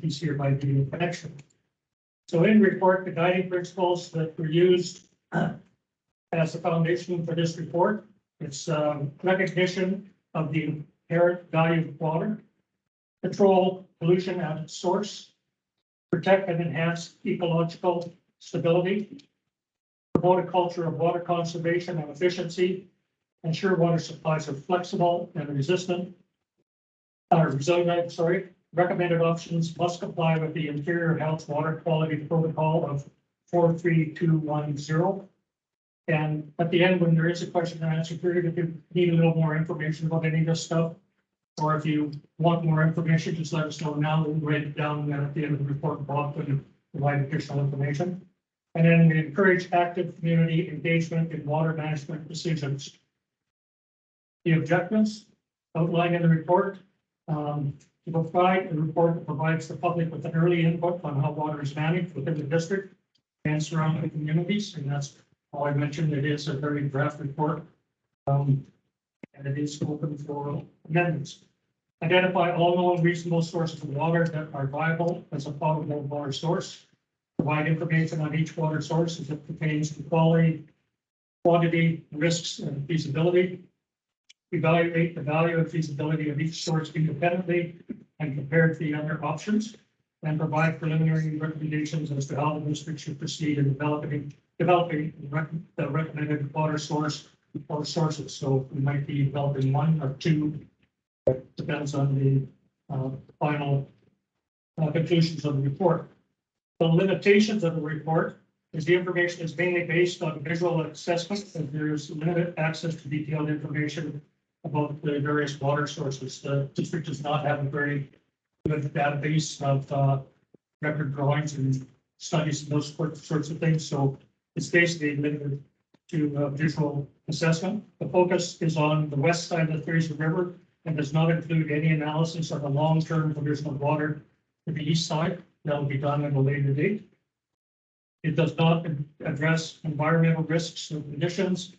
is hereby deemed in connection. So in report, the guiding principles that were used as the foundation for this report, it's recognition of the inherent value of water, control pollution at its source, protect and enhance ecological stability, promote a culture of water conservation and efficiency, ensure water supplies are flexible and resilient. Recommended options must comply with the Interior Health Water Quality Protocol of 43210. And at the end, when there is a question and answer period, if you need a little more information about any of this stuff, or if you want more information, just let us know now. We'll write it down at the end of the report block and provide additional information. And then we encourage active community engagement in water management decisions. The objectives outlined in the report. To provide a report that provides the public with an early input on how water is managed within the district and surrounding communities. And that's all I mentioned. It is a very draft report. And it is open for amendments. Identify all known reasonable sources of water that are viable as a potable water source. Provide information on each water source as it pertains to quality, quantity, risks, and feasibility. Evaluate the value and feasibility of each source independently and compare to the other options, and provide preliminary recommendations as to how the district should proceed in developing the recommended water source or sources. So we might be developing one or two. It depends on the final conclusions of the report. The limitations of the report is the information is mainly based on visual assessment, and there is limited access to detailed information about the various water sources. The district does not have a very good database of record drawings and studies and those sorts of things. So it's basically limited to visual assessment. The focus is on the west side of the Fraser River and does not include any analysis of the long-term provision of water to the east side. That will be done at a later date. It does not address environmental risks or conditions.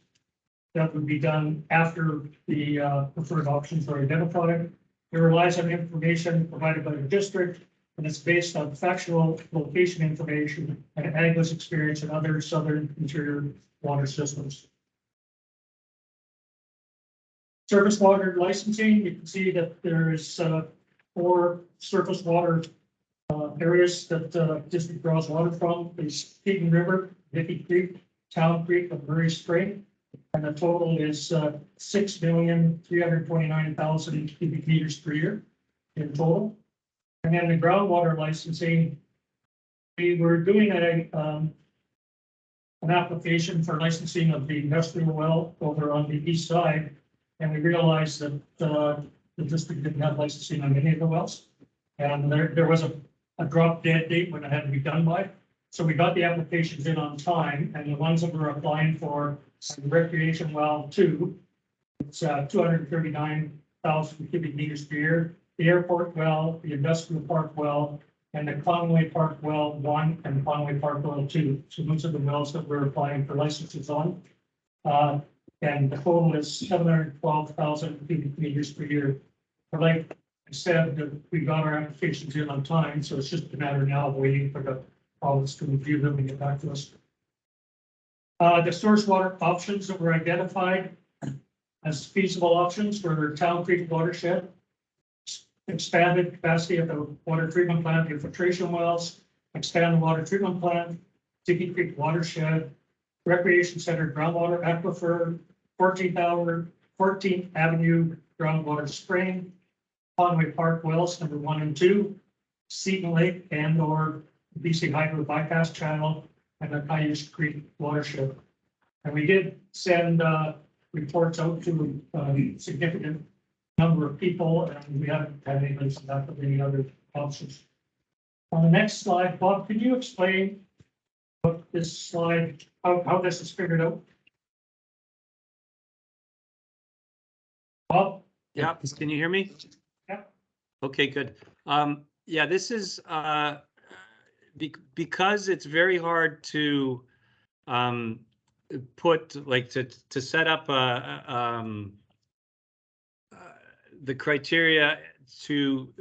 That would be done after the preferred options are identified. It relies on information provided by the district, and it's based on factual location information and AGWA's experience in other southern interior water systems. Surface water licensing, you can see that there is 4 surface water areas that the district draws water from. There's Keaton River, Vicky Creek, Town Creek, and Murray Spring. And the total is 6,329,000 cubic meters per year in total. And then the groundwater licensing, we were doing an application for licensing of the industrial well over on the east side, and we realized that the district didn't have licensing on any of the wells, and there was a drop dead date when it had to be done by. So we got the applications in on time, and the ones that we're applying for the recreation well 2, it's 239,000 cubic meters per year. The airport well, the industrial park well, and the Conway Park well 1 and Conway Park well 2. So those are the wells that we're applying for licenses on. And the total is 712,000 cubic meters per year. But like I said, we got our applications in on time, so it's just a matter now of waiting for the province to review them and get back to us. The source water options that were identified as feasible options were Town Creek watershed, expanded capacity of the water treatment plant, infiltration wells, expand the water treatment plant, Dickey Creek watershed, recreation center groundwater aquifer, 14th Avenue groundwater spring, Conway Park wells number 1 and 2, Seton Lake and or BC Hydro bypass channel, and the Cayuse Creek watershed. And we did send reports out to a significant number of people, and we haven't had anything from that with any other options. On the next slide, Bob, can you explain what this slide, how this is figured out? Bob? Yeah, can you hear me? Yeah. Okay, good. Yeah, this is because it's very hard to put to set up the criteria to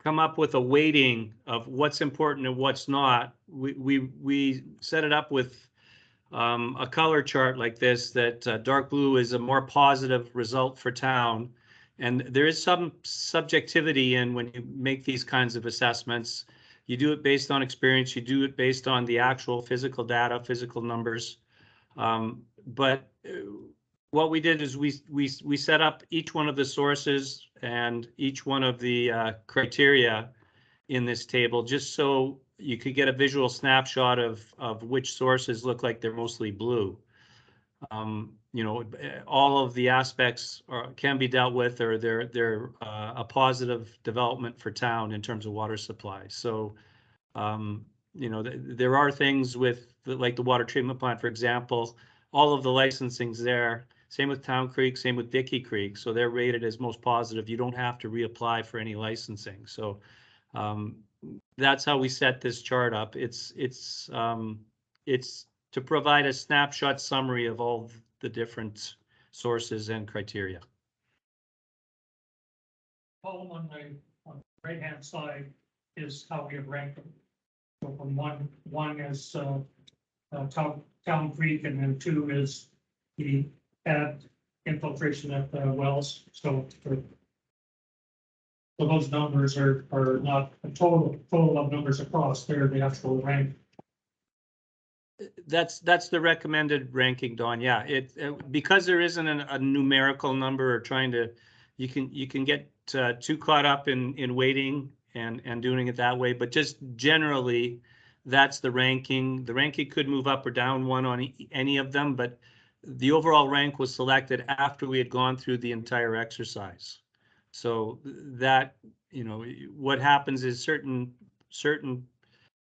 come up with a weighting of what's important and what's not. We set it up with a color chart like this, that dark blue is a more positive result for town. And there is some subjectivity in when you make these kinds of assessments. You do it based on experience, you do it based on the actual physical data, physical numbers. But what we did is we set up each one of the sources and each one of the criteria in this table, just so you could get a visual snapshot of which sources look like they're mostly blue. You know, all of the aspects can be dealt with, or they're a positive development for town in terms of water supply. So, you know, there are things with like the water treatment plant, for example, all of the licensing's there. Same with Town Creek, same with Dickey Creek. So they're rated as most positive. You don't have to reapply for any licensing. So that's how we set this chart up. It's to provide a snapshot summary of all the different sources and criteria. Column on the right-hand side is how we have ranked them. So from one is Town Creek, and then 2 is the add infiltration at the wells. So those numbers are not a total of numbers across. They're the actual rank. That's the recommended ranking, Don. Yeah, because there isn't a numerical number or trying to, you can get too caught up in weighting and doing it that way. But just generally, that's the ranking. The ranking could move up or down one on any of them, but the overall rank was selected after we had gone through the entire exercise. So that, you know, what happens is certain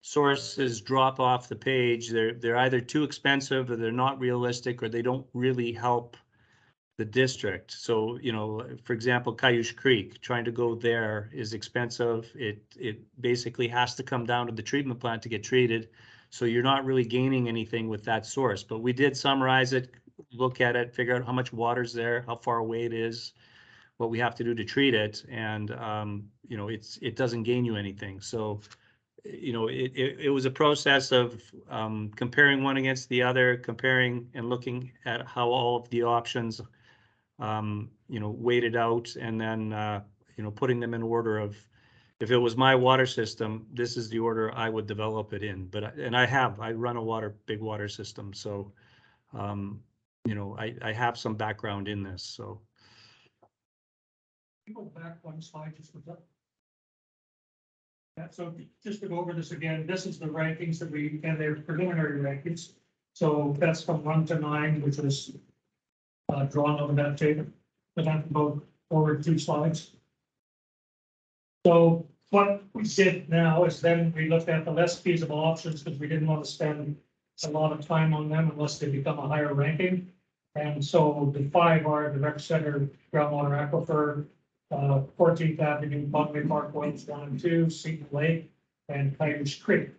sources drop off the page. They're either too expensive, or they're not realistic, or they don't really help the district. So, you know, for example, Cayush Creek, trying to go there is expensive. It basically has to come down to the treatment plant to get treated. So you're not really gaining anything with that source. But we did summarize it, look at it, figure out how much water's there, how far away it is, what we have to do to treat it, and you know, it doesn't gain you anything. So, you know, it was a process of comparing one against the other, comparing and looking at how all of the options, you know, weighted out, and then you know, putting them in order of, if it was my water system, this is the order I would develop it in. But I run a big water system, so you know, I have some background in this. So Go back one slide just for that. Yeah, so just to go over this again, this is the rankings that and they're preliminary rankings. So that's from 1 to 9, which was drawn on that table. But I can go forward 2 slides. So what we did now is then we looked at the less feasible options, because we didn't want to spend a lot of time on them unless they become a higher ranking. And so the 5 are the rec center, groundwater aquifer, 14th Avenue, Bonway Park, Wells 1 and 2, Seton Lake, and Cayush Creek.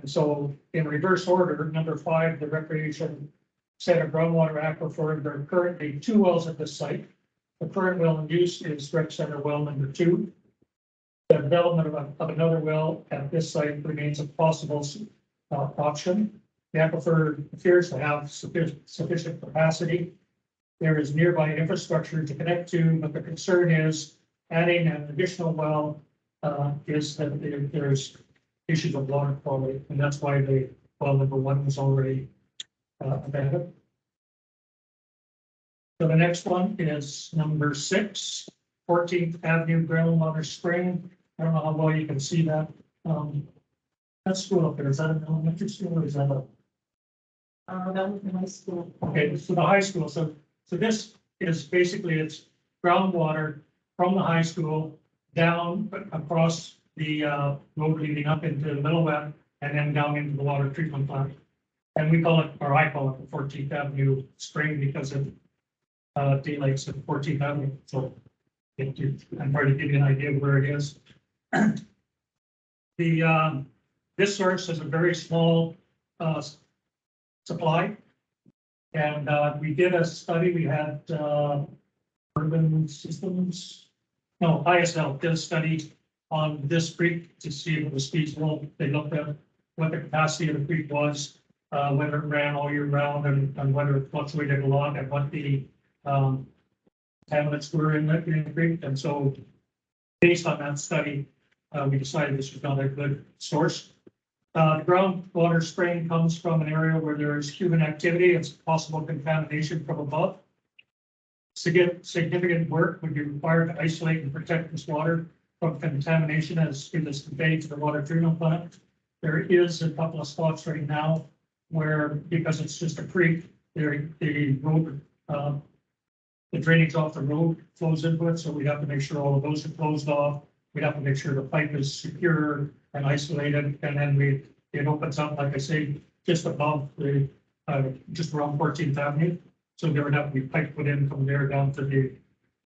And so in reverse order, number 5, the recreation center groundwater aquifer, there are currently 2 wells at this site. The current well in use is rec center well number 2. The development of another well at this site remains a possible option. The aquifer appears to have sufficient capacity. There is nearby infrastructure to connect to, but the concern is adding an additional well is that there's issues of water quality, and that's why the well number 1 was already abandoned. So the next one is number 6, 14th Avenue groundwater spring. I don't know how well you can see that. That school up there, is that an elementary school or is that a? That was the high school. Okay, so the high school. So this is basically, it's groundwater from the high school down across the road leading up into the middle wet, and then down into the water treatment plant. And we call it, or I call it, the 14th Avenue spring because of daylights at 14th Avenue. So I'm trying to give you an idea of where it is. This source is a very small supply. And we did a study. We had Urban Systems, no, ISL did a study on this creek to see if it was feasible. They looked at what the capacity of the creek was, whether it ran all year round and whether it fluctuated a lot and what the contaminants were in the creek. And so based on that study, we decided this was not a good source. The groundwater spraying comes from an area where there is human activity and possible contamination from above. Significant work would be required to isolate and protect this water from contamination as it is conveyed to the water treatment plant. There is a couple of spots right now where, because it's just a creek, the road, the drainage off the road flows into it, so we have to make sure all of those are closed off. We have to make sure the pipe is secure and isolated, and then it opens up, like I say, just above the, just around 14th Avenue. So there would have to be pipe put in from there down to the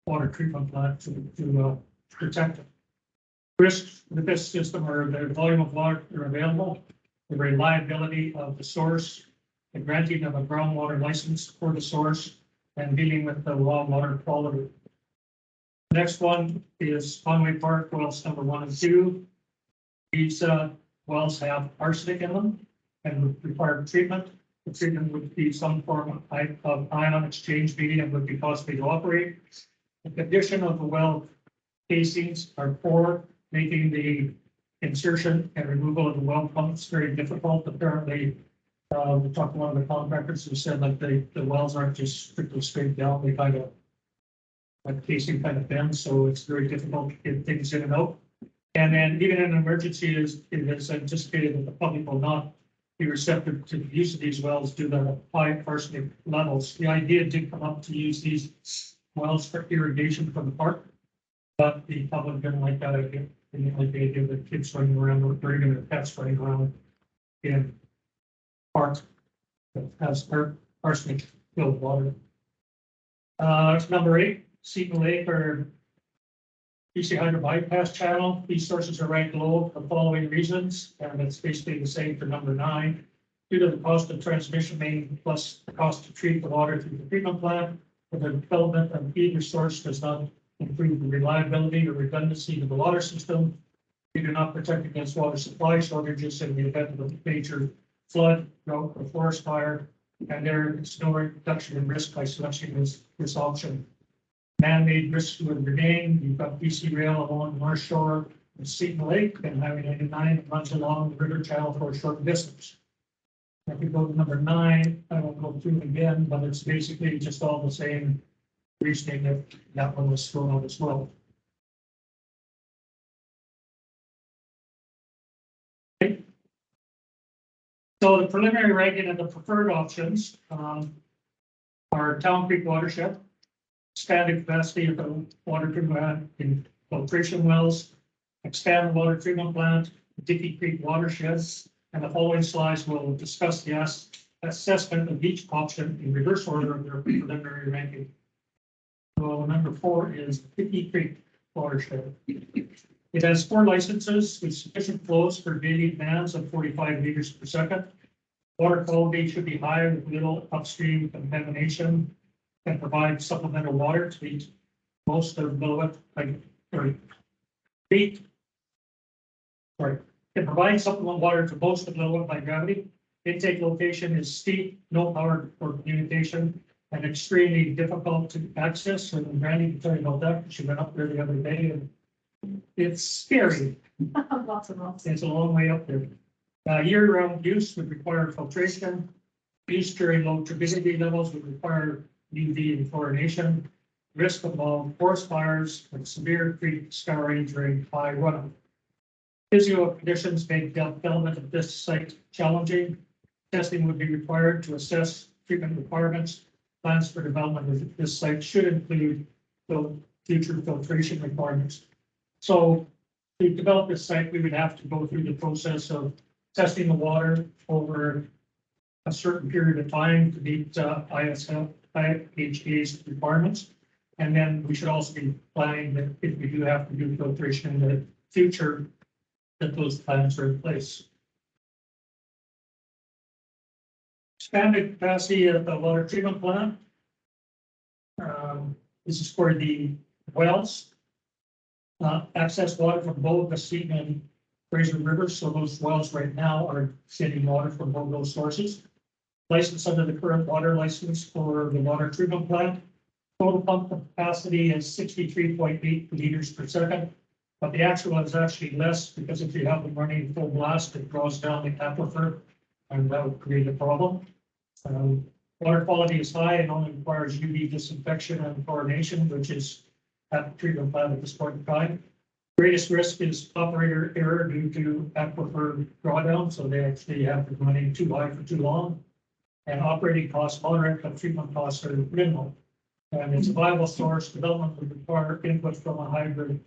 water treatment plant to protect it. Risks with this system are the volume of water that are available, the reliability of the source, the granting of a groundwater license for the source, and dealing with the raw water quality. The next one is Conway Park wells number 1 and 2. These wells have arsenic in them and would require treatment. The treatment would be some form of ion exchange medium would be costly to operate. The condition of the well casings are poor, making the insertion and removal of the well pumps very difficult. Apparently, we talked to one of the contractors who said like the wells aren't just strictly straight down, they kind of like casing kind of bends, so it's very difficult to get things in and out. And then even in an emergency, it is anticipated that the public will not be receptive to the use of these wells due to the high arsenic levels. The idea did come up to use these wells for irrigation from the park, but the public didn't like that idea. They didn't like the idea of the kids running around or even the pets running around in parks that has arsenic filled water. Number 8, Seton Lake or BC Hydro bypass channel. These sources are ranked low for the following reasons, and it's basically the same for number 9. Due to the cost of transmission main plus the cost to treat the water through the treatment plant, the development of either source does not improve the reliability or redundancy of the water system. We do not protect against water supply shortages in the event of a major flood, drought, or forest fire, and there is no reduction in risk by selecting this option. Man-made risks would remain. You've got BC Rail along the north shore of Seton Lake and Highway 99 that runs along the river channel for a short distance. If we go to number 9, I won't go through it again, but it's basically just all the same reasoning that one was thrown out as well. Okay. So the preliminary ranking of the preferred options are Town Creek watershed, expanded capacity of the water treatment plant in filtration wells, expand the water treatment plant, Dickey Creek watersheds, and the following slides will discuss the assessment of each option in reverse order of their preliminary ranking. So number 4 is Dickey Creek watershed. It has 4 licenses with sufficient flows for daily demands of 45 liters per second. Water quality should be high with little upstream contamination, and provide supplemental water to meet most of can provide supplemental water to most of Lillooet by gravity. Intake location is steep, no power or communication, and extremely difficult to access. And Randy can tell you about that. She went up there the other day, and it's scary. Lots of lots. It's a long way up there. Year-round use would require filtration. Use during low turbidity levels would require UV and chlorination. Risk of forest fires and severe creek scouring during high runoff. Physio conditions make development of this site challenging. Testing would be required to assess treatment requirements. Plans for development of this site should include future filtration requirements. So to develop this site, we would have to go through the process of testing the water over a certain period of time to meet IHA's requirements. And then we should also be planning that if we do have to do filtration in the future, that those plans are in place. Expanded capacity of the water treatment plant. This is for the wells. Access water from both the Seton and Fraser Rivers, so those wells right now are getting water from both those sources. License under the current water license for the water treatment plant. Total pump capacity is 63.8 liters per second, but the actual is actually less because if you have them running full blast, it draws down the aquifer, and that would create a problem. Water quality is high and only requires UV disinfection and chlorination, which is at the treatment plant at this point in time. Greatest risk is operator error due to aquifer drawdown, so they actually have been running too high for too long. And operating costs moderate, but treatment costs are minimal. And it's a viable source. Development would require input from a hybrid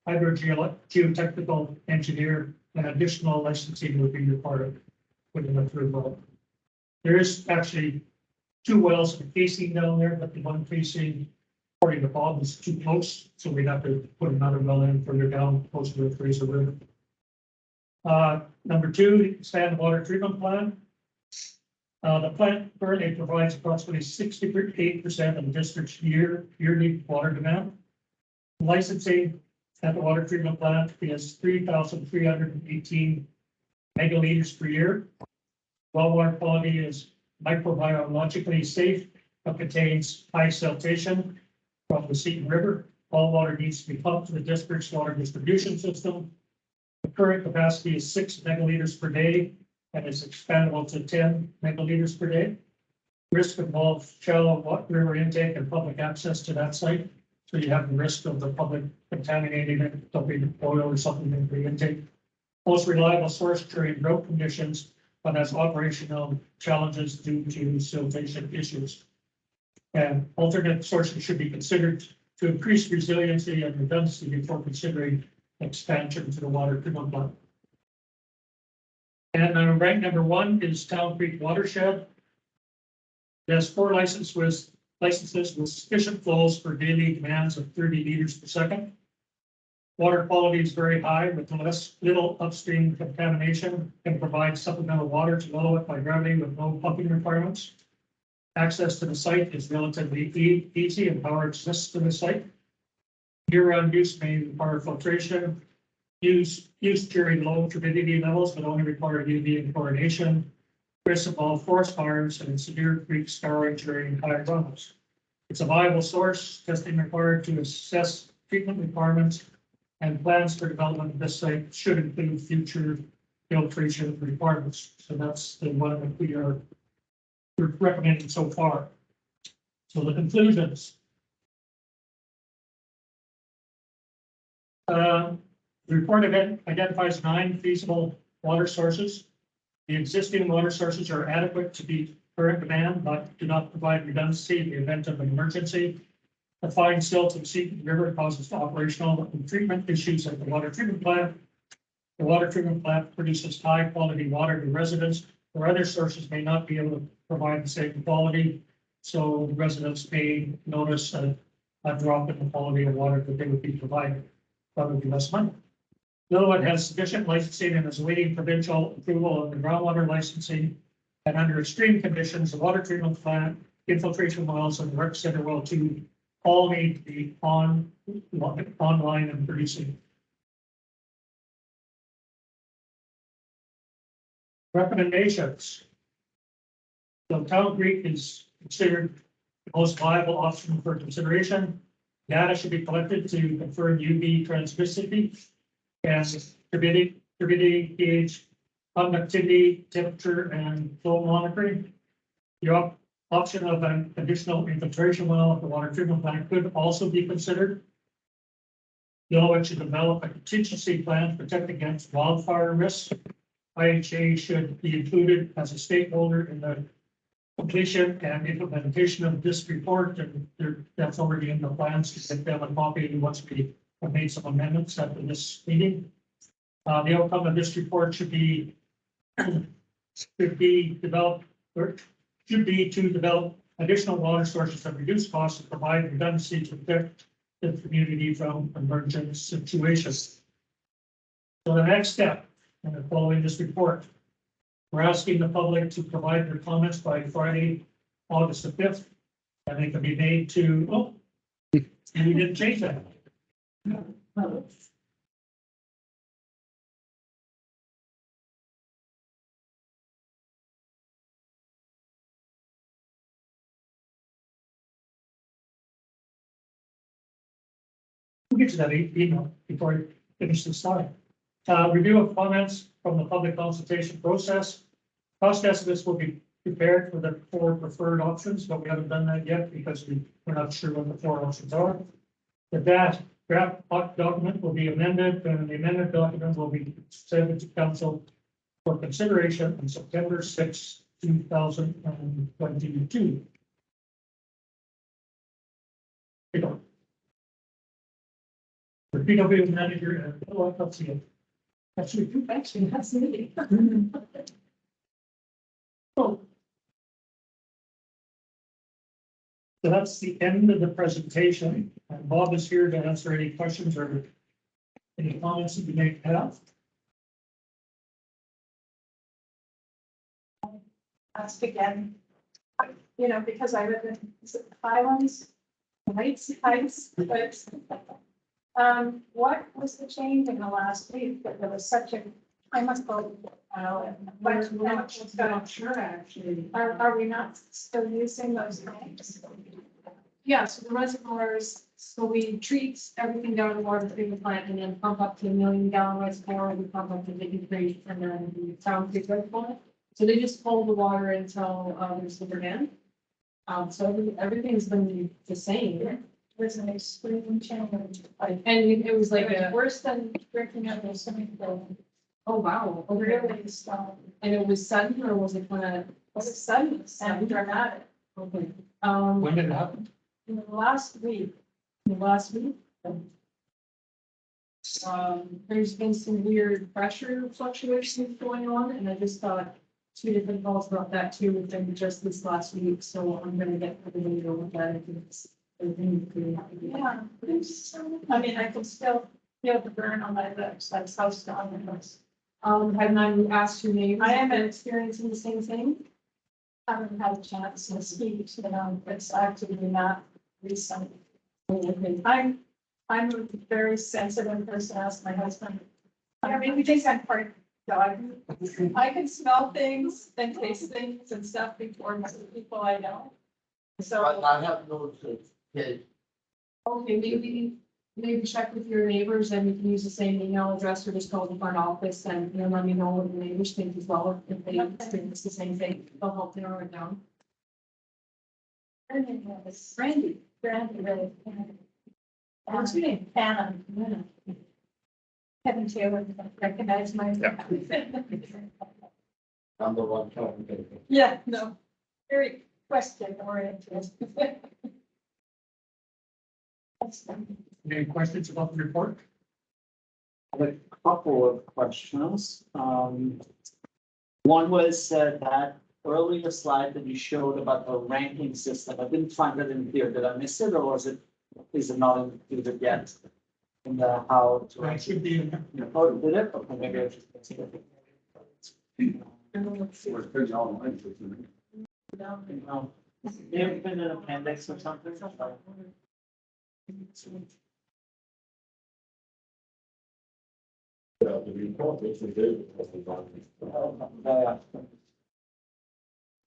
geotechnical engineer, and additional licensing would be required within the third well. There is actually 2 wells in casing down there, but the one casing, according to Bob, is too close, so we'd have to put another well in further down close to the Fraser River. Number 2, expand water treatment plant. The plant currently provides approximately 68% of the district's yearly water demand. Licensing at the water treatment plant is 3,318 megaliters per year. Well water quality is microbiologically safe, but contains high siltation from the Seton River. All water needs to be pumped to the district's water distribution system. The current capacity is 6 megaliters per day, and is expandable to 10 megaliters per day. Risk involves shallow river intake and public access to that site. So you have the risk of the public contaminating it, dumping oil or something in the intake. Most reliable source during drought conditions, but has operational challenges due to siltation issues. And alternate sources should be considered to increase resiliency and redundancy before considering expansion to the water treatment plant. And rank number 1 is Town Creek Watershed. It has 4 licenses with sufficient flows for daily demands of 30 liters per second. Water quality is very high with little upstream contamination, can provide supplemental water to Lillooet by gravity with no pumping requirements. Access to the site is relatively easy and power exists to the site. Year-round use may require filtration. Use during low turbidity levels, but only require UV and chlorination. Risk involve forest fires and severe creek scouring during high runoffs. It's a viable source. Testing required to assess treatment requirements, and plans for development of this site should include future filtration requirements. So that's the one that we are recommending so far. So the conclusions. The report identifies 9 feasible water sources. The existing water sources are adequate to meet current demand, but do not provide redundancy in the event of an emergency. The fine silt of Seton River causes operational and treatment issues at the water treatment plant. The water treatment plant produces high quality water to residents, where other sources may not be able to provide the same quality. So residents may notice a drop in the quality of water that they would be provided, probably less money. Lillooet has sufficient licensing and is awaiting provincial approval of the groundwater licensing. And under extreme conditions, the water treatment plant, infiltration wells, and the rec center well 2 all need to be online and producing. Recommendations. So Town Creek is considered the most viable option for consideration. Data should be collected to confirm UV transmissivity and turbidity gauge, conductivity, temperature, and flow monitoring. The option of an additional infiltration well at the water treatment plant could also be considered. Lillooet should develop a contingency plan to protect against wildfire risks. IHA should be included as a stakeholder in the completion and implementation of this report, and that's already in the plans to get them a copy once we have made some amendments after this meeting. The outcome of this report should be developed, or should be to develop additional water sources that reduce costs and provide redundancy to protect the community from emergent situations. So the next step, following this report, we're asking the public to provide their comments by Friday, August the 5th, and they can be made to, and we didn't change that. We'll get to that email before I finish this slide. Review of comments from the public consultation process. Cost estimates will be prepared for the four preferred options, but we haven't done that yet because we're not sure what the four options are. The draft document will be amended, and the amended document will be sent to council for consideration on September 6, 2022. The PW manager, let's see it. Actually, that's me. So that's the end of the presentation. And Bob is here to answer any questions or any comments that you may have. Let's begin. You know, because I live in Highlands, Heights, but what was the change in the last week that there was such a, I must go. But not sure, actually. Are we not still using those tanks? Yeah, so the reservoirs, so we treat everything down to the water treatment plant and then pump up to 1 million gallon reservoir, we pump up to the creek and then the town creek reservoir. So they just hold the water until there's the demand. So everything's been the same. Was an extreme change. And it was like Like a, worse than drinking out of swimming pool. oh wow, Really, so, and it was sudden or was it kind of? was it sudden and dramatic? Okay. When did it happen? In the last week, There's been some weird pressure fluctuations going on, and I just thought two different calls about that too, within just this last week, so I'm gonna get everybody to look at it. yeah. I mean, I can still feel the burn on my lips, that's how strong it was. Have I asked your neighbors? I if they're haven't. experiencing the same thing? I haven't had a chance to speak, you know, it's actually not recent. I'm a very sensitive person, as my husband. I mean, we think I'm part dog. I can smell things and taste things and stuff before most of the people I know. So, I have no kids. Okay, maybe check with your neighbors and you can use the same email address or just call the front office and let me know what the neighbors think as well. If they experience the same thing, they'll help narrow it down. her name was Brandy, really. What's your name? Anna. Kevin Taylor, recognize my. I'm the one talking to you. Yeah, no, very question oriented. Any questions about the report? I have a couple of questions. One was that earlier slide that you showed about the ranking system. I didn't find it in here. Did I miss it, or is it not included yet? In the how to That rank? should be in there. Oh, did it? Okay, maybe I just missed it. No. May have been an appendix or something.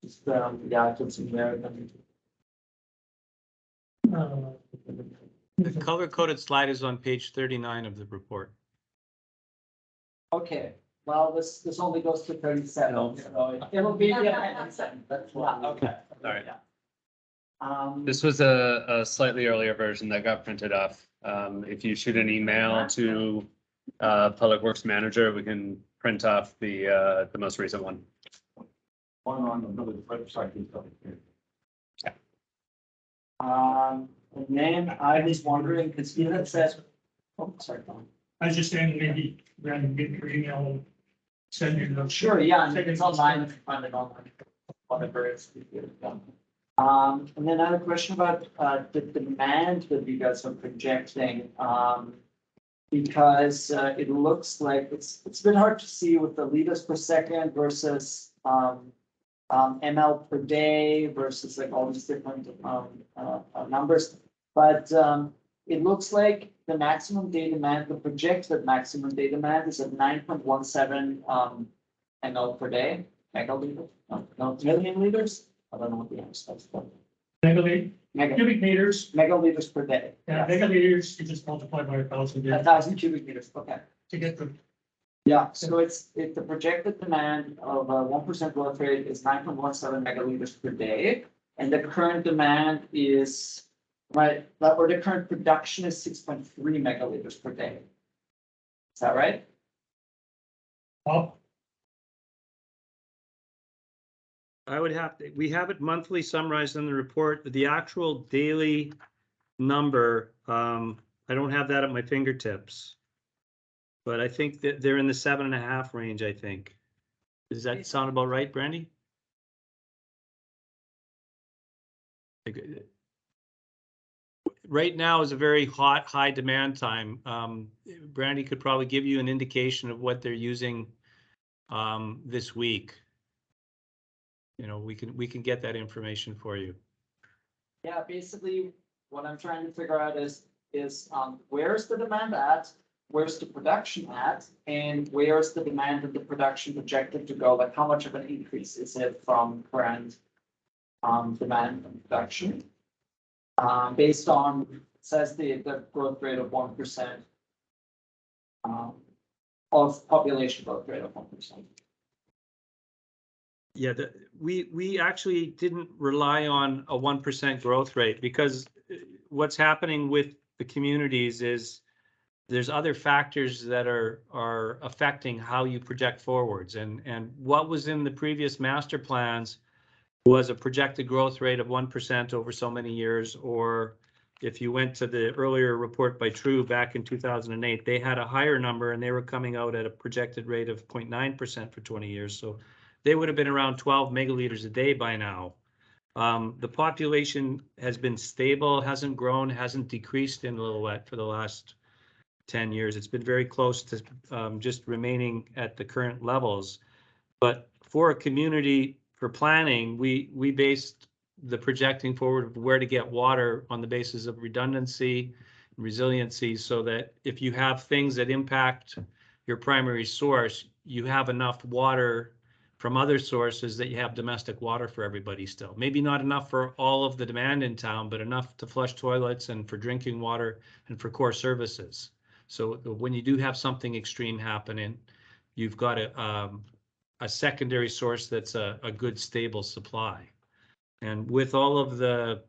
Just, yeah, I took some there. The color-coded slide is on page 39 of the report. Okay, well, this only goes to 37, so it'll be the appendix. That's Yeah, why. okay. Sorry. Yeah. This was a slightly earlier version that got printed off. If you shoot an email to Public Works Manager, we can print off the most recent one. One on the village website is up here. And then I was wondering, because you had said, oh, sorry, Tom. I was just saying, maybe Brandon, get your email and send you the. Sure, yeah, I mean, it's online, if you find it online, whatever it's. And then I have a question about the demand that you guys are projecting. Because it looks like it's a bit hard to see with the liters per second versus ml per day versus like all these different numbers. But it looks like the maximum day demand, the projected maximum day demand is at 9.17 ml per day, megaliters, no, million liters. I don't know what the answer stands for. Cubic meters, Megaliters per day. yeah, Yes. megaliters, you just multiply by 1,000 A thousand cubic meters, okay. to get the, Yeah, so if the projected demand of a 1% growth rate is 9.17 megaliters per day, and the current demand is, right, or the current production is 6.3 megaliters per day. Is that right? well, I would have, we have it monthly summarized in the report, the actual daily number, I don't have that at my fingertips. But I think that they're in the 7.5 range, I think. Does that sound about right, Brandy? Right now is a very hot, high demand time. Brandy could probably give you an indication of what they're using this week. You know, we can get that information for you. Yeah, basically, what I'm trying to figure out is where's the demand at? Where's the production at? And where's the demand and the production projected to go? Like, how much of an increase is it from current demand and production? Based on, it says the growth rate of 1%, of population growth rate of 1%. Yeah, we actually didn't rely on a 1% growth rate because what's happening with the communities is there's other factors that are affecting how you project forwards. And what was in the previous master plans was a projected growth rate of 1% over so many years. Or if you went to the earlier report by True back in 2008, they had a higher number and they were coming out at a projected rate of 0.9% for 20 years. So they would have been around 12 megaliters a day by now. The population has been stable, hasn't grown, hasn't decreased in Lillooet for the last 10 years. It's been very close to just remaining at the current levels. But for a community, for planning, we based the projecting forward of where to get water on the basis of redundancy, resiliency, so that if you have things that impact your primary source, you have enough water from other sources that you have domestic water for everybody still. Maybe not enough for all of the demand in town, but enough to flush toilets and for drinking water and for core services. So when you do have something extreme happening, you've got a secondary source that's a good stable supply. And with all of the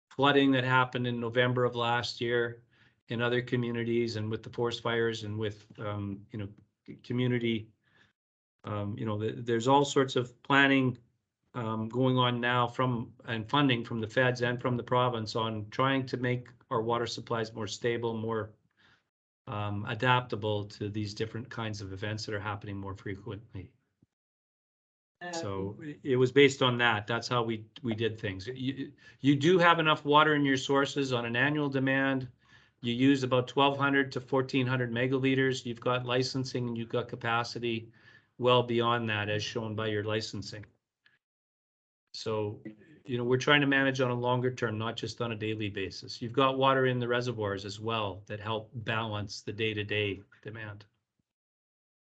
flooding that happened in November of last year in other communities and with the forest fires and with community, there's all sorts of planning going on now and funding from the feds and from the province on trying to make our water supplies more stable, more adaptable to these different kinds of events that are happening more frequently. So it was based on that. That's how we did things. You do have enough water in your sources on an annual demand. You use about 1,200 to 1,400 megaliters. You've got licensing and you've got capacity well beyond that, as shown by your licensing. So, we're trying to manage on a longer term, not just on a daily basis. You've got water in the reservoirs as well that help balance the day-to-day demand.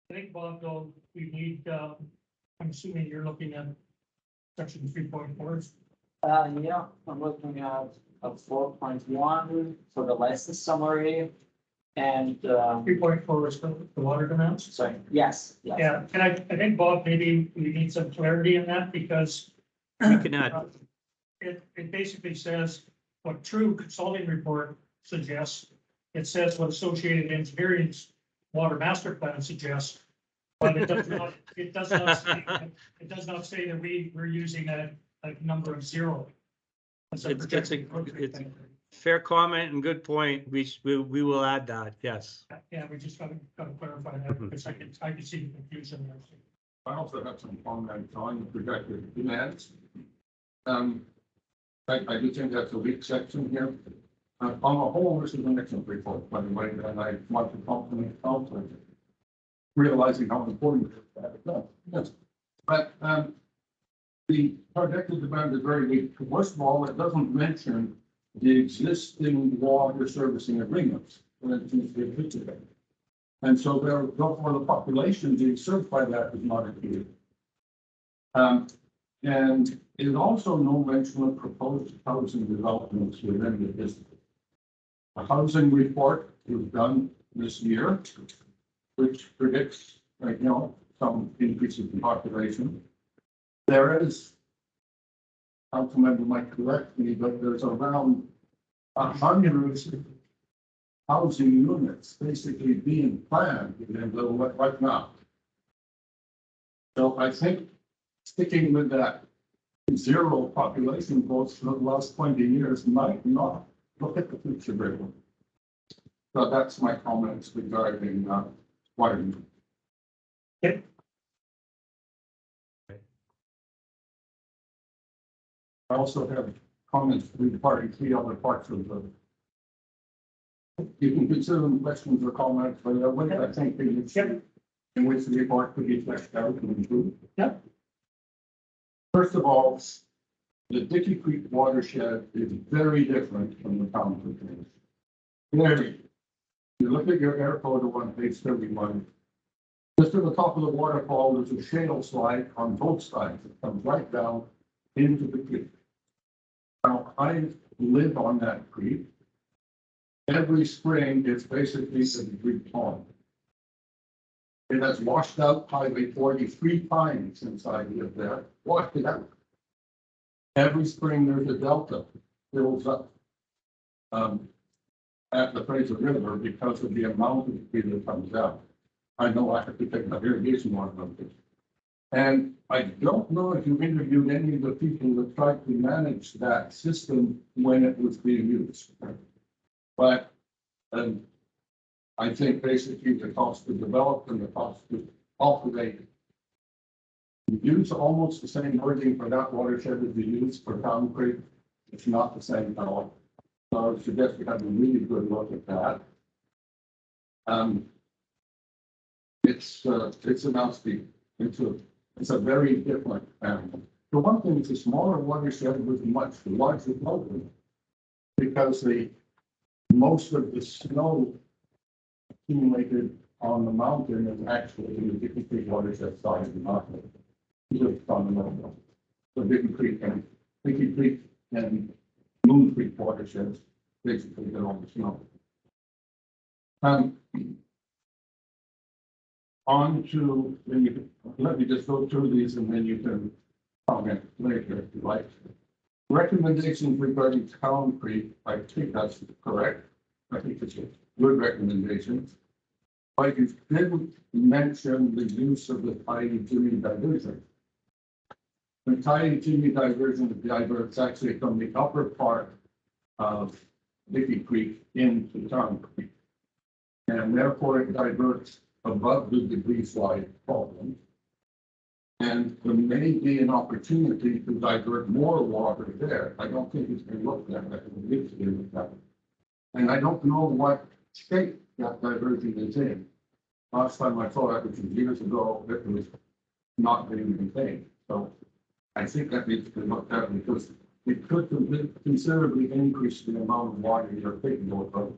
I think, Bob, though, we need, I'm assuming you're looking at section 3.4. Yeah, I'm looking at a 4.1 for the license summary and, 3.4 is the water demands. sorry, yes. Yeah, and I think, Bob, maybe we need some clarity in that because You can add. it basically says what True Consulting Report suggests. It says what Associated Engineering's Water Master Plan suggests. But it does not say that we're using a number of 0. It's It's fair comment and good point. We will add that. Yes. Yeah, we just gotta clarify that because I can see the confusion there. I also have some comments on the projected demands. I do think that's a weak section here. On the whole, this is an excellent report, by the way, and I want to compliment council realizing how important that is. Yes. But the projected demand is very weak. First of all, it doesn't mention the existing water servicing agreements, for instance, the existing. And so therefore the population being served by that is not included. And it is also no mention of proposed housing developments within the district. A housing report was done this year, which predicts, some increases in population. There is, councilmember might correct me, but there's around 100 housing units basically being planned in Little right now. So I think sticking with that zero population growth for the last 20 years might not look at the future very well. So that's my comments regarding widening. I also have comments regarding 3 other parts of the. You can consider them questions or comments, but I think in which the report could be fleshed out and improved. Yep. First of all, the Dickey Creek watershed is very different from the town of Dickey. There, you look at your air photo on page 31. Just at the top of the waterfall, there's a shale slide on both sides. It comes right down into the creek. Now, I live on that creek. Every spring, it's basically a big pond. It has washed out Highway 43 times since I lived there. Washed it out. Every spring, there's a delta fills up at the Fraser River because of the amount of speed that comes out. I know I have to take my irrigation water on this. And I don't know if you interviewed any of the people that tried to manage that system when it was being used. But I think basically the cost to develop and the cost to operate. We use almost the same wording for that watershed as we use for Town Creek. It's not the same at all. So I suggest we have a really good look at that. It's an outspeed. It's a very different animal. The one thing is a smaller watershed with much larger flow because most of the snow accumulated on the mountain is actually in the Dickey Creek watershed side of the mountain. Just on the middle. So Dickey Creek and Moon Creek watersheds basically they're on the snow. On to, let me just go through these and then you can comment later if you like. Recommendations regarding Town Creek, I think that's correct. I think it's a good recommendation. But you didn't mention the use of the tiny Jimmy diversion. The tiny Jimmy diversion diverts actually from the upper part of Dickey Creek into Town Creek. And therefore it diverts above the debris slide problem. And there may be an opportunity to divert more water there. I don't think it's been looked at. And I don't know what state that diversion is in. Last time I saw it, which was years ago, it was not being maintained. So I think that needs to be looked at because it could considerably increase the amount of water you're capable of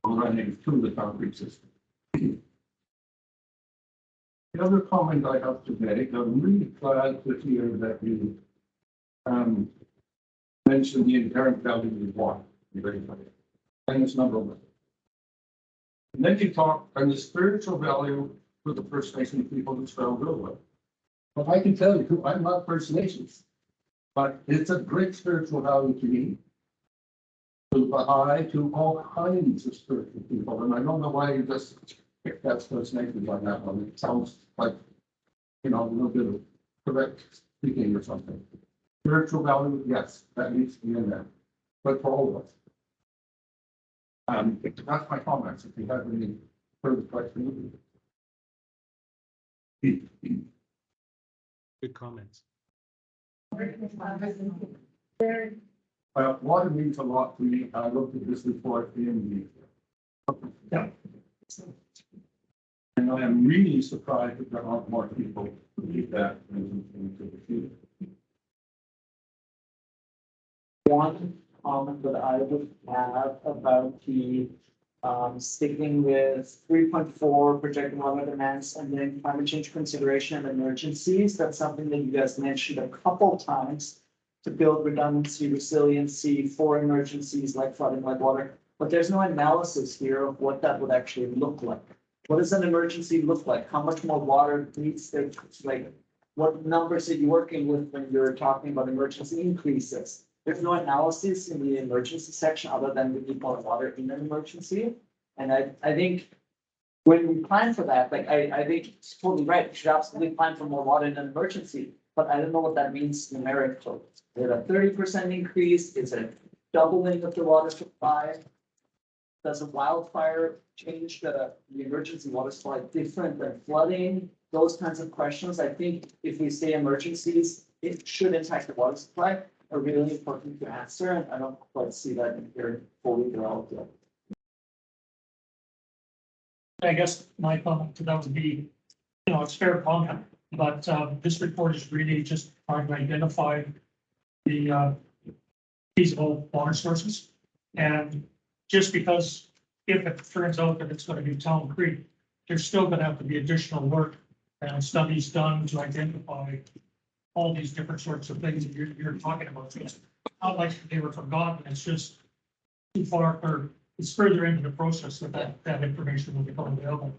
running through the concrete system. The other comment I have to make, I'm really glad to hear that you mentioned the inherent value of water. And it's number one. And then you talk on the spiritual value for the First Nation people that Stroud with. But I can tell you, I'm not First Nations, but it's a great spiritual value to me. To Baha'i, to all kinds of spiritual people. And I don't know why you just picked that First Nations on that one. It sounds like, a little bit of correct speaking or something. Spiritual value, yes, that needs to be in there. But for all of us. That's my comments. If you have any further questions. Good comments. Water means a lot to me. I looked at this report in the. And I am really surprised that there aren't more people who read that into the future. One comment that I would have about the sticking with 3.4 projected water demands and then climate change consideration and emergencies. That's something that you guys mentioned a couple times to build redundancy, resiliency for emergencies like flooding, like water. But there's no analysis here of what that would actually look like. What does an emergency look like? How much more water needs there? Like, what numbers are you working with when you're talking about emergency increases? There's no analysis in the emergency section other than we need more water in an emergency. And I think when we plan for that, like, I think it's totally right. We should absolutely plan for more water in an emergency, but I don't know what that means numerically. Is it a 30% increase? Is it a doubling of the water supply? Does a wildfire change the emergency water supply different than flooding? Those kinds of questions. I think if we say emergencies, it should impact the water supply, are really important to answer, and I don't quite see that in here fully developed yet. I guess my comment to that would be, it's fair comment, but this report is really just trying to identify the feasible water sources. And just because if it turns out that it's going to be Town Creek, there's still going to have to be additional work and studies done to identify all these different sorts of things that you're talking about. So it's not like they were forgotten, it's just too far, or it's further into the process that information will become available.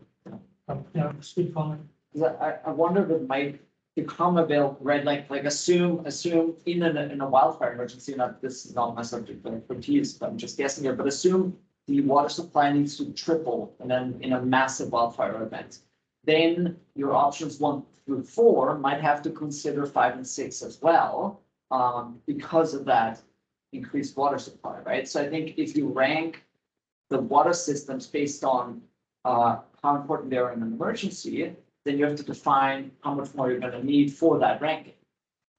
Yeah, it's a good comment. I wonder if it might become available, right? Like assume in a wildfire emergency, this is not my subject of expertise, but I'm just guessing here, but assume the water supply needs to triple and then in a massive wildfire event. Then your options 1 through 4 might have to consider 5 and 6 as well, because of that increased water supply, right? So I think if you rank the water systems based on how important they are in an emergency, then you have to define how much more you're going to need for that ranking,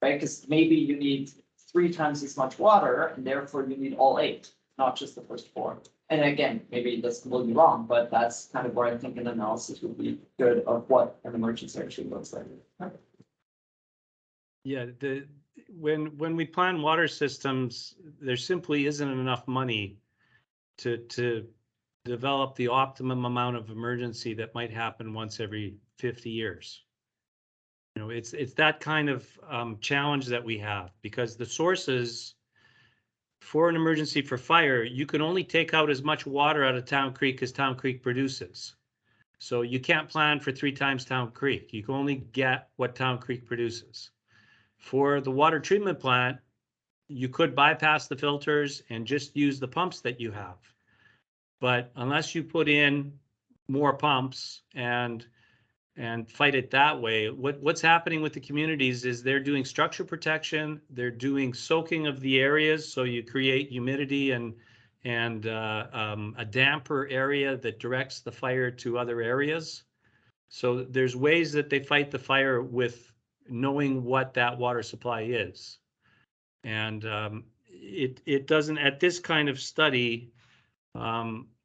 right? Because maybe you need 3 times as much water, and therefore you need all 8, not just the first 4. And again, maybe that's completely wrong, but that's kind of where I think an analysis would be good of what an emergency actually looks like. Yeah, when we plan water systems, there simply isn't enough money to develop the optimum amount of emergency that might happen once every 50 years. It's that kind of challenge that we have, because the sources for an emergency for fire, you can only take out as much water out of Town Creek as Town Creek produces. So you can't plan for 3 times Town Creek. You can only get what Town Creek produces. For the water treatment plant, you could bypass the filters and just use the pumps that you have. But unless you put in more pumps and fight it that way, what's happening with the communities is they're doing structure protection, they're doing soaking of the areas, so you create humidity and a damper area that directs the fire to other areas. So there's ways that they fight the fire with knowing what that water supply is. And it doesn't, at this kind of study,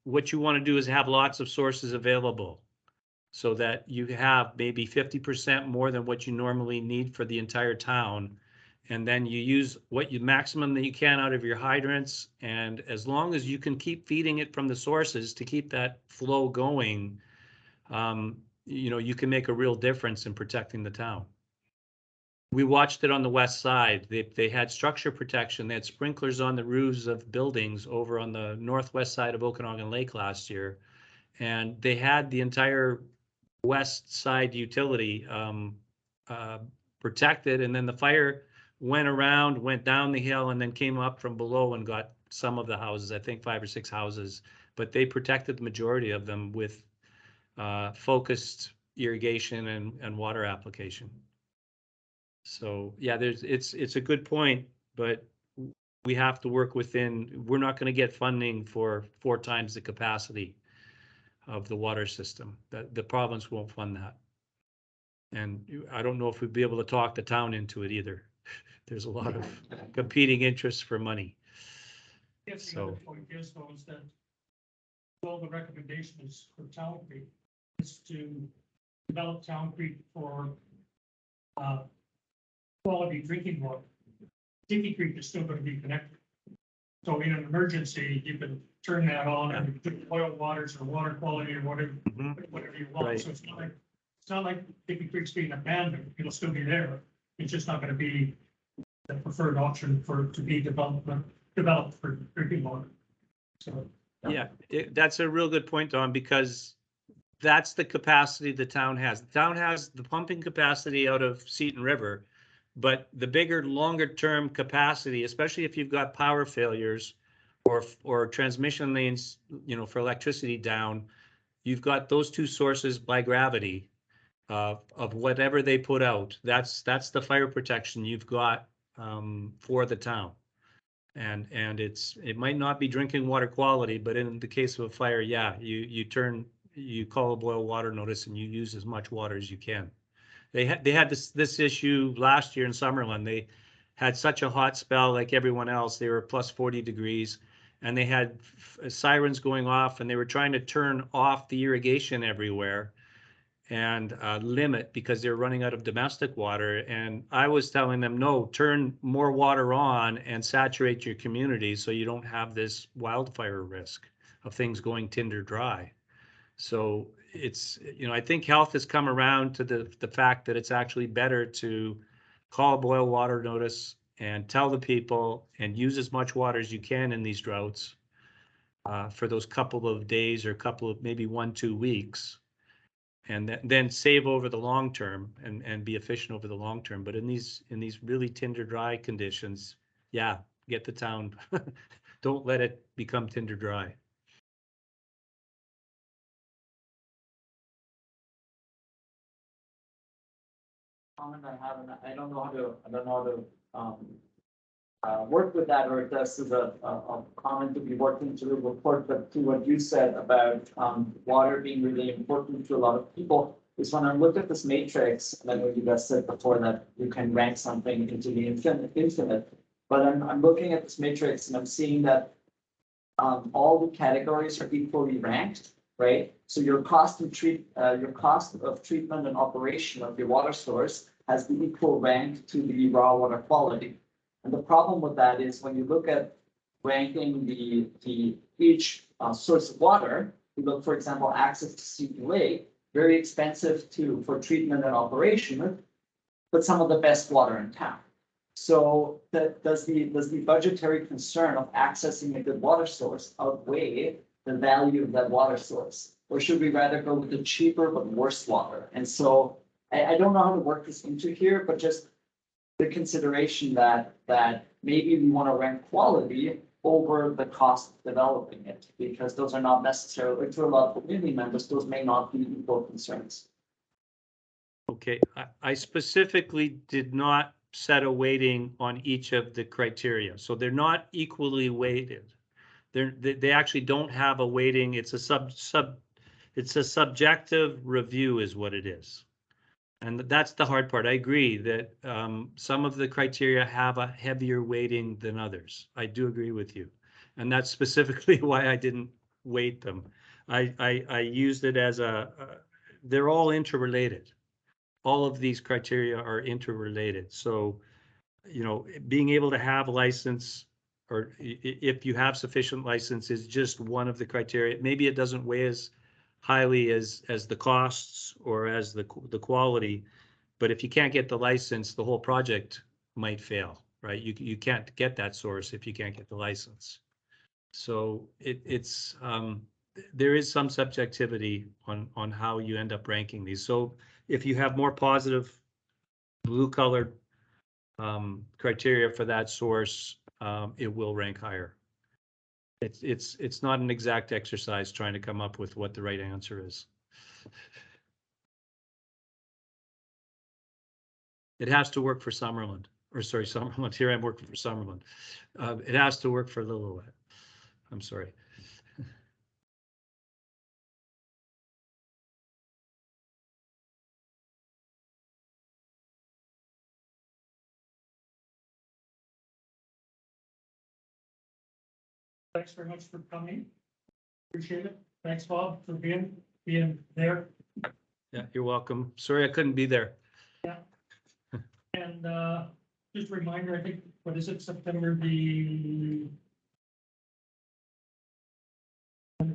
what you want to do is have lots of sources available so that you have maybe 50% more than what you normally need for the entire town. And then you use what you maximum that you can out of your hydrants. And as long as you can keep feeding it from the sources to keep that flow going, you can make a real difference in protecting the town. We watched it on the west side. They had structure protection. They had sprinklers on the roofs of buildings over on the northwest side of Okanagan Lake last year. And they had the entire west side utility protected. And then the fire went around, went down the hill, and then came up from below and got some of the houses, I think 5 or 6 houses. But they protected the majority of them with focused irrigation and water application. So yeah, it's a good point, but we have to work within, we're not going to get funding for 4 times the capacity of the water system. The province won't fund that. And I don't know if we'd be able to talk the town into it either. There's a lot of competing interests for money. Yes, the other point is though, is that all the recommendation is for Town Creek is to develop Town Creek for quality drinking water. Dickey Creek is still going to be connected. So in an emergency, you can turn that on and put oil waters or water quality or whatever, Mhm. whatever you want. Right. So it's not like Dickey Creek's being abandoned. It'll still be there. It's just not gonna be the preferred option to be developed for drinking water. So, Yeah, that's a real good point, Don, because that's the capacity the town has. The town has the pumping capacity out of Seton River, but the bigger, longer term capacity, especially if you've got power failures or transmission lanes, for electricity down, you've got those two sources by gravity of whatever they put out. That's the fire protection you've got for the town. And it might not be drinking water quality, but in the case of a fire, yeah, you call a boil water notice and you use as much water as you can. They had this issue last year in Summerlin. They had such a hot spell like everyone else. They were plus 40 degrees and they had sirens going off and they were trying to turn off the irrigation everywhere and limit because they're running out of domestic water. And I was telling them, no, turn more water on and saturate your community so you don't have this wildfire risk of things going tinder dry. So it's, I think health has come around to the fact that it's actually better to call a boil water notice and tell the people and use as much water as you can in these droughts for those couple of days or couple of maybe 1-2 weeks. And then save over the long term and be efficient over the long term. But in these really tinder dry conditions, yeah, get the town, don't let it become tinder dry. Comment I have, and I don't know how to work with that, or if this is a comment to be working through the report, but to what you said about, water being really important to a lot of people, is when I look at this matrix, and I know you guys said before that you can rank something into the infinite, but I'm looking at this matrix and I'm seeing that, all the categories are equally ranked, right? So your cost of treatment and operation of your water source has the equal rank to the raw water quality. And the problem with that is when you look at ranking each source of water, you look, for example, access to Seton Lake, very expensive for treatment and operation, but some of the best water in town. So does the budgetary concern of accessing a good water source outweigh the value of that water source? Or should we rather go with the cheaper but worse water? And so I don't know how to work this into here, but just the consideration that maybe we want to rank quality over the cost of developing it, because those are not necessarily, to a lot of community members, those may not be equal concerns. Okay, I specifically did not set a weighting on each of the criteria. So they're not equally weighted. They actually don't have a weighting. It's it's a subjective review is what it is. And that's the hard part. I agree that some of the criteria have a heavier weighting than others. I do agree with you. And that's specifically why I didn't weight them. I used it as they're all interrelated. All of these criteria are interrelated. So, being able to have a license, or if you have sufficient license, is just one of the criteria. Maybe it doesn't weigh as highly as the costs or as the quality, but if you can't get the license, the whole project might fail, right? You can't get that source if you can't get the license. So it's there is some subjectivity on how you end up ranking these. So if you have more positive blue colored criteria for that source, it will rank higher. It's not an exact exercise trying to come up with what the right answer is. It has to work for Summerland, or sorry, Summerland. Here I'm working for Summerland. It has to work for Lillooet. I'm sorry. thanks very much for coming. Appreciate it. Thanks, Bob, for being there. Yeah, you're welcome. Sorry I couldn't be there. And just a reminder, I think, what is it, September the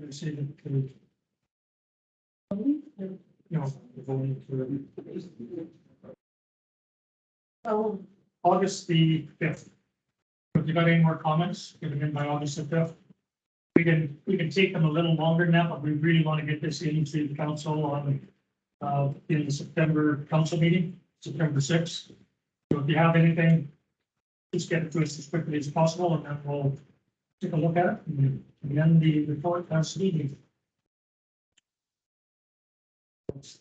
decision to. You know, voting to. Oh, August the 5th. If you got any more comments, give them in by August the 5th. We can take them a little longer now, but we really want to get this into the council on, in the September council meeting, September 6th. So if you have anything, just get it to us as quickly as possible, and then we'll take a look at it, and then the report has to be.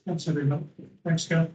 That's everything. Thanks, Ken.